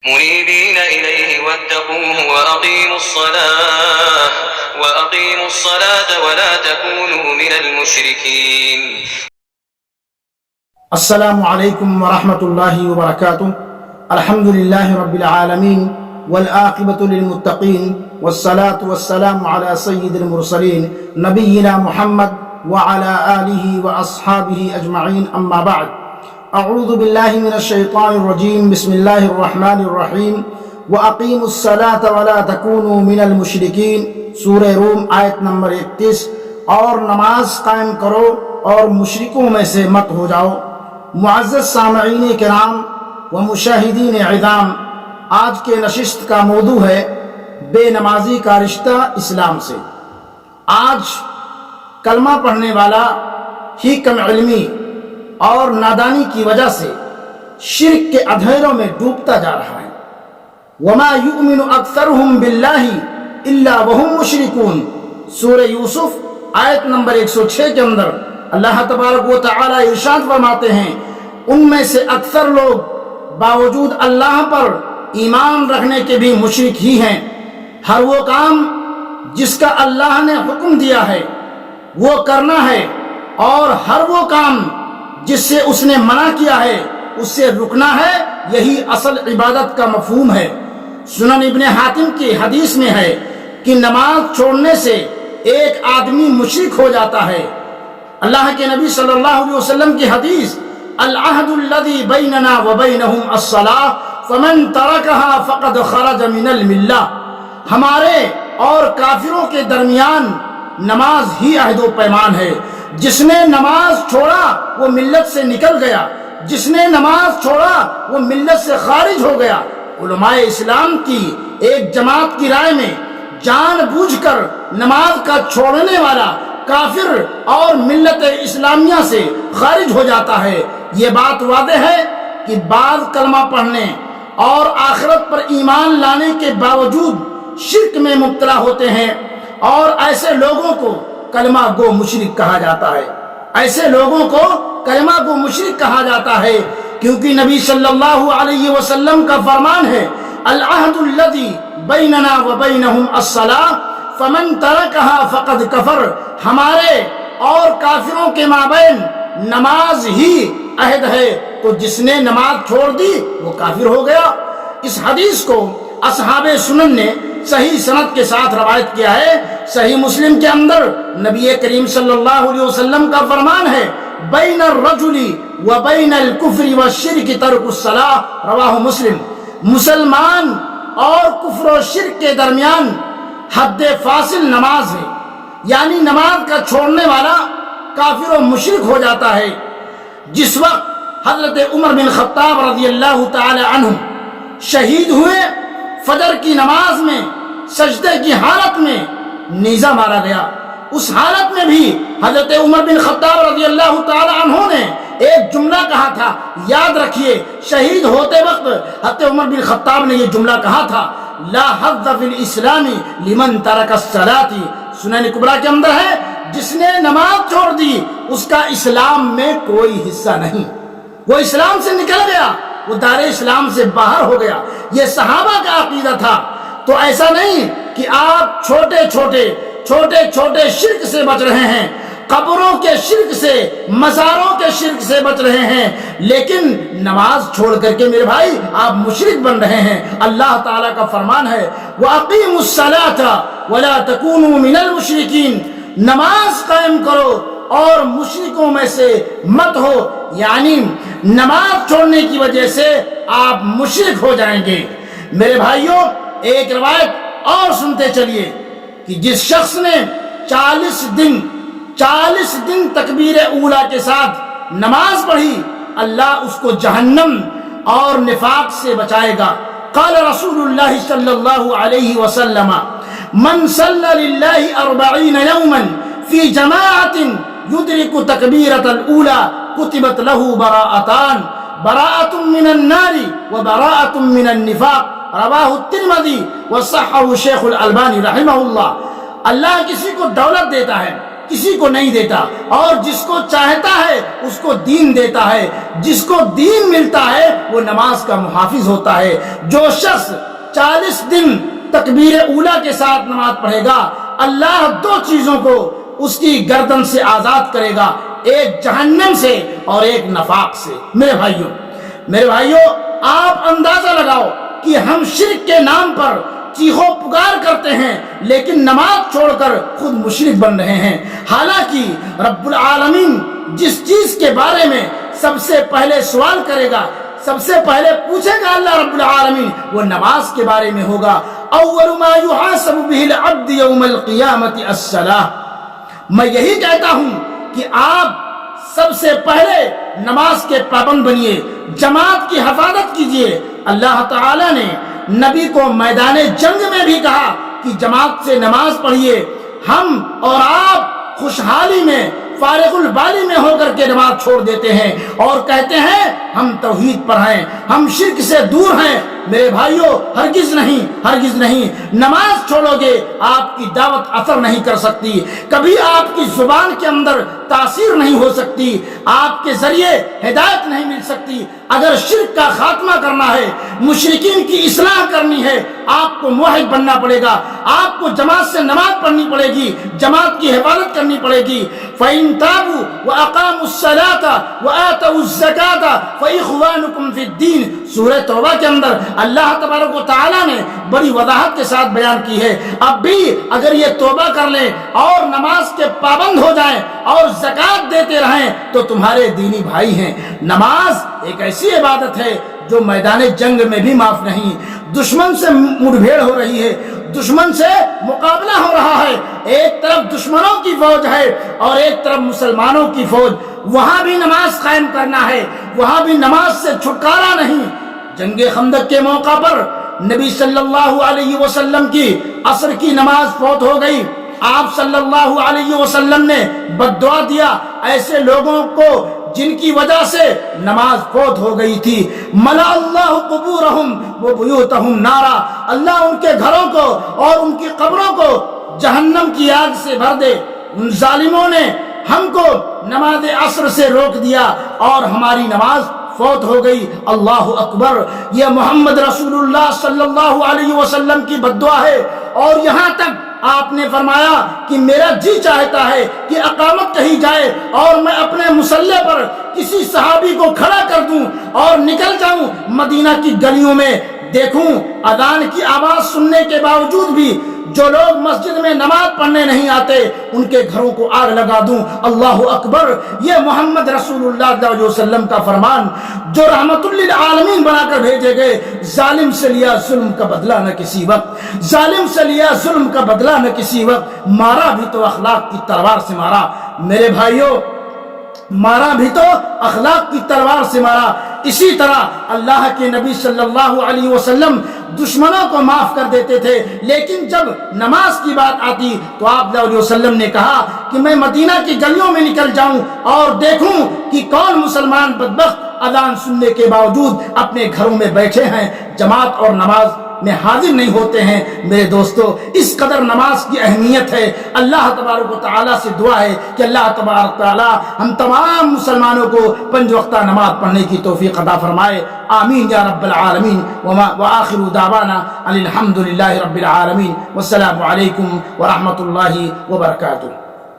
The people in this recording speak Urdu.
منيبين إليه واتقوه وأقيموا الصلاة ولا تكونوا من المشركين. السلام علیکم ورحمۃ اللہ وبرکاتہ. الحمد للہ رب العالمین والعاقبۃ للمتقین والصلاة والسلام علی سید المرسلین نبینا محمد وعلی آلہ واصحابہ اجمعین. اما بعد، اعوذ باللہ من الشیطان الرجیم. بسم اللہ الرحمن الرحیم. وَأَقِيمُوا الصَّلَاةَ وَلَا تَكُونُوا مِنَ الْمُشْرِكِينَ. سورہ روم آیت نمبر 31. اور نماز قائم کرو اور مشرکوں میں سے مت ہو جاؤ. معزز سامعین کرام و مشاہدین عظام، آج کے نشست کا موضوع ہے بے نمازی کا رشتہ اسلام سے. آج کلمہ پڑھنے والا ہی کم علمی اور نادانی کی وجہ سے شرک کے اندھیروں میں ڈوبتا جا رہا ہے. وما یؤمن اکثرهم باللہ الا وهم مشرکون. سورہ یوسف آیت نمبر 106 کے اندر اللہ تبارک و تعالی ارشاد فرماتے ہیں، ان میں سے اکثر لوگ باوجود اللہ پر ایمان رکھنے کے بھی مشرک ہی ہیں. ہر وہ کام جس کا اللہ نے حکم دیا ہے وہ کرنا ہے، اور ہر وہ کام جس سے اس نے منع کیا ہے اس سے رکنا ہے. یہی اصل عبادت کا مفہوم ہے. سنن ابن حاتم کی حدیث میں ہے کہ نماز چھوڑنے سے ایک آدمی مشرک ہو جاتا ہے. اللہ کے نبی صلی اللہ علیہ وسلم کی حدیث، العہد الذی بیننا وبینہم الصلاۃ فمن ترکہا فقد خرج من الملہ. ہمارے اور کافروں کے درمیان نماز ہی عہد و پیمان ہے. جس نے نماز چھوڑا وہ ملت سے نکل گیا، جس نے نماز چھوڑا وہ ملت سے خارج ہو گیا. علماء اسلام کی ایک جماعت کی رائے میں جان بوجھ کر نماز کا چھوڑنے والا کافر اور ملت اسلامیہ سے خارج ہو جاتا ہے. یہ بات واضح ہے کہ بعض کلمہ پڑھنے اور آخرت پر ایمان لانے کے باوجود شرک میں مبتلا ہوتے ہیں، اور ایسے لوگوں کو کلمہ گو مشرک کہا جاتا ہے. ایسے لوگوں کو کلمہ گو مشرک کہا جاتا ہے کیونکہ نبی صلی اللہ علیہ وسلم کا فرمان ہے، العہد الذی بیننا وبینہم الصلاۃ فمن ترکہا فقد کفر. ہمارے اور کافروں کے مابین نماز ہی عہد ہے، تو جس نے نماز چھوڑ دی وہ کافر ہو گیا. اس حدیث کو اصحاب سنن نے صحیح سند کے ساتھ روایت کیا ہے. صحیح مسلم کے اندر نبی کریم صلی اللہ علیہ وسلم کا فرمان ہے، بین الرجل وبین الکفر والشرک ترک الصلاۃ. رواہ مسلم. مسلمان اور کفر و شرک کے درمیان حد فاصل نماز ہے، یعنی نماز کا چھوڑنے والا کافر و مشرک ہو جاتا ہے. جس وقت حضرت عمر بن خطاب رضی اللہ تعالی عنہ شہید ہوئے، فجر کی نماز میں سجدے کی حالت میں نیزہ مارا گیا. اس حالت میں بھی حضرت عمر بن خطاب رضی اللہ تعالی عنہ نے ایک جملہ کہا تھا. یاد رکھیے، شہید ہوتے وقت حضرت عمر بن خطاب نے یہ جملہ کہا تھا، لا حظ فی الاسلام لمن ترک الصلاۃ. سنن کبریٰ کے اندر ہے، جس نے نماز چھوڑ دی اس کا اسلام میں کوئی حصہ نہیں. وہ اسلام سے نکل گیا، وہ دار اسلام سے باہر ہو گیا. یہ صحابہ کا عقیدہ تھا. تو ایسا نہیں کہ آپ چھوٹے چھوٹے شرک سے بچ رہے ہیں، قبروں کے شرک سے، مزاروں کے شرک سے بچ رہے ہیں، لیکن نماز چھوڑ کر کے میرے بھائی آپ مشرک بن رہے ہیں. اللہ تعالیٰ کا فرمان ہے، وَأَقِيمُوا الصَّلَاةَ وَلَا تَكُونُوا مِنَ الْمُشْرِكِينَ. نماز قائم کرو اور مشرکوں میں سے مت ہو، یعنی نماز چھوڑنے کی وجہ سے آپ مشرک ہو جائیں گے. میرے بھائیوں، ایک روایت اور سنتے چلیے کہ جس شخص نے 40 دن تکبیر اولا کے ساتھ نماز پڑھی، اللہ اس کو جہنم اور نفاق سے بچائے گا. قال رسول اللہ صلی اللہ علیہ وسلم، من صلی للہ 40 یوما فی جماعت یدرک تکبیرۃ الاولی کتبت له براءتان، براءۃ من النار وبراءۃ من النفاق. رواہ الترمذی وصححہ شیخ الالبانی رحمہ اللہ. اللہ کسی کو دولت دیتا ہے، کسی کو نہیں دیتا، اور جس کو چاہتا ہے اس کو دین دیتا ہے، جس کو دین ملتا ہے وہ نماز کا محافظ ہوتا ہے۔ جو شخص 40 دن تکبیر اولیٰ کے ساتھ نماز پڑھے گا، اللہ 2 چیزوں کو اس کی گردن سے آزاد کرے گا، ایک جہنم سے اور ایک نفاق سے۔ میرے بھائیوں آپ اندازہ لگاؤ کہ ہم شرک کے نام پر چیخو پکار کرتے ہیں لیکن نماز چھوڑ کر خود مشرک بن رہے ہیں، حالانکہ رب العالمین جس چیز کے بارے میں سب سے پہلے سوال کرے گا، سب سے پہلے پوچھے گا اللہ رب العالمین، وہ نماز کے بارے میں ہوگا۔ اول ما يحاسب به العبد يوم القیامت الصلاۃ۔ میں یہی کہتا ہوں کہ آپ سب سے پہلے نماز کے پابند بنیے، جماعت کی حفاظت کیجیے۔ اللہ تعالی نے نبی کو میدان جنگ میں بھی کہا کہ جماعت سے نماز پڑھیے۔ ہم اور آپ خوشحالی میں فارغ البالی میں ہو کر کے نماز چھوڑ دیتے ہیں اور کہتے ہیں ہم توحید پر ہیں، ہم شرک سے دور ہیں۔ میرے بھائیوں ہرگز نہیں، نماز چھوڑو گے آپ کی دعوت اثر نہیں کر سکتی، کبھی آپ کی زبان کے اندر تاثیر نہیں ہو سکتی، آپ کے ذریعے ہدایت نہیں مل سکتی۔ اگر شرک کا خاتمہ کرنا ہے، مشرکین کی اصلاح کرنی ہے، آپ کو موحد بننا پڑے گا، آپ کو جماعت سے نماز پڑھنی پڑے گی، جماعت کی حفاظت کرنی پڑے گی۔ فَإِن تَابُوا وَأَقَامُوا الصَّلَاةَ وَآتَوُا الزَّكَاةَ فَإِخْوَانُكُمْ فِي الدِّينِ۔ سورہ توبہ کے اندر اللہ تبارک و تعالیٰ نے بڑی وضاحت کے ساتھ بیان کی ہے، اب بھی اگر یہ توبہ کر لیں اور نماز کے پابند ہو جائیں اور زکوٰۃ دیتے رہیں تو تمہارے دینی بھائی ہیں۔ نماز ایک ایسی عبادت ہے جو میدان جنگ میں بھی معاف نہیں۔ دشمن سے مڑ بھیڑ ہو رہی ہے، دشمن سے مقابلہ ہو رہا ہے، ایک طرف دشمنوں کی فوج ہے اور ایک طرف مسلمانوں کی فوج، وہاں بھی نماز قائم کرنا ہے، وہاں بھی نماز سے چھٹکارا نہیں۔ جنگ خندق کے موقع پر نبی صلی اللہ علیہ وسلم کی عصر کی نماز فوت ہو گئی، آپ صلی اللہ علیہ وسلم نے بد دعا دیا ایسے لوگوں کو جن کی وجہ سے نماز فوت ہو گئی تھی۔ ملا اللہ قبورہم وبیوتہم نارا، اللہ ان کے گھروں کو اور ان کی قبروں کو جہنم کی آگ سے بھر دے۔ ان ظالموں نے ہم کو نماز عصر سے روک دیا اور ہماری نماز فوت ہو گئی۔ اللہ اکبر، یہ محمد رسول اللہ صلی اللہ علیہ وسلم کی بد دعا ہے۔ اور یہاں تک آپ نے فرمایا کہ میرا جی چاہتا ہے کہ اقامت کہی جائے اور میں اپنے مصلی پر کسی صحابی کو کھڑا کر دوں اور نکل جاؤں مدینہ کی گلیوں میں، دیکھوں اذان کی آواز سننے کے باوجود بھی جو لوگ مسجد میں نماز پڑھنے نہیں آتے ان کے گھروں کو آگ لگا دوں۔ اللہ اکبر، یہ محمد رسول اللہ صلی اللہ علیہ وسلم کا فرمان جو رحمت للعالمین بنا کر بھیجے گئے۔ ظالم سے لیا ظلم کا بدلہ نہ کسی وقت، ظالم سے لیا ظلم کا بدلہ نہ کسی وقت، مارا بھی تو اخلاق کی تلوار سے مارا۔ میرے بھائیوں مارا بھی تو اخلاق کی تلوار سے مارا۔ اسی طرح اللہ کے نبی صلی اللہ علیہ وسلم دشمنوں کو معاف کر دیتے تھے، لیکن جب نماز کی بات آتی تو آپ صلی اللہ علیہ وسلم نے کہا کہ میں مدینہ کی گلیوں میں نکل جاؤں اور دیکھوں کہ کون مسلمان بدبخت اذان سننے کے باوجود اپنے گھروں میں بیٹھے ہیں، جماعت اور نماز میں حاضر نہیں ہوتے ہیں۔ میرے دوستو اس قدر نماز کی اہمیت ہے۔ اللہ تبارک و تعالیٰ سے دعا ہے کہ اللہ تبارک و تعالیٰ ہم تمام مسلمانوں کو 5 وقتہ نماز پڑھنے کی توفیق عطا فرمائے، آمین یا رب العالمین۔ وآخر دعوانا ان الحمد للہ رب العالمین، والسلام علیکم ورحمۃ اللہ وبرکاتہ۔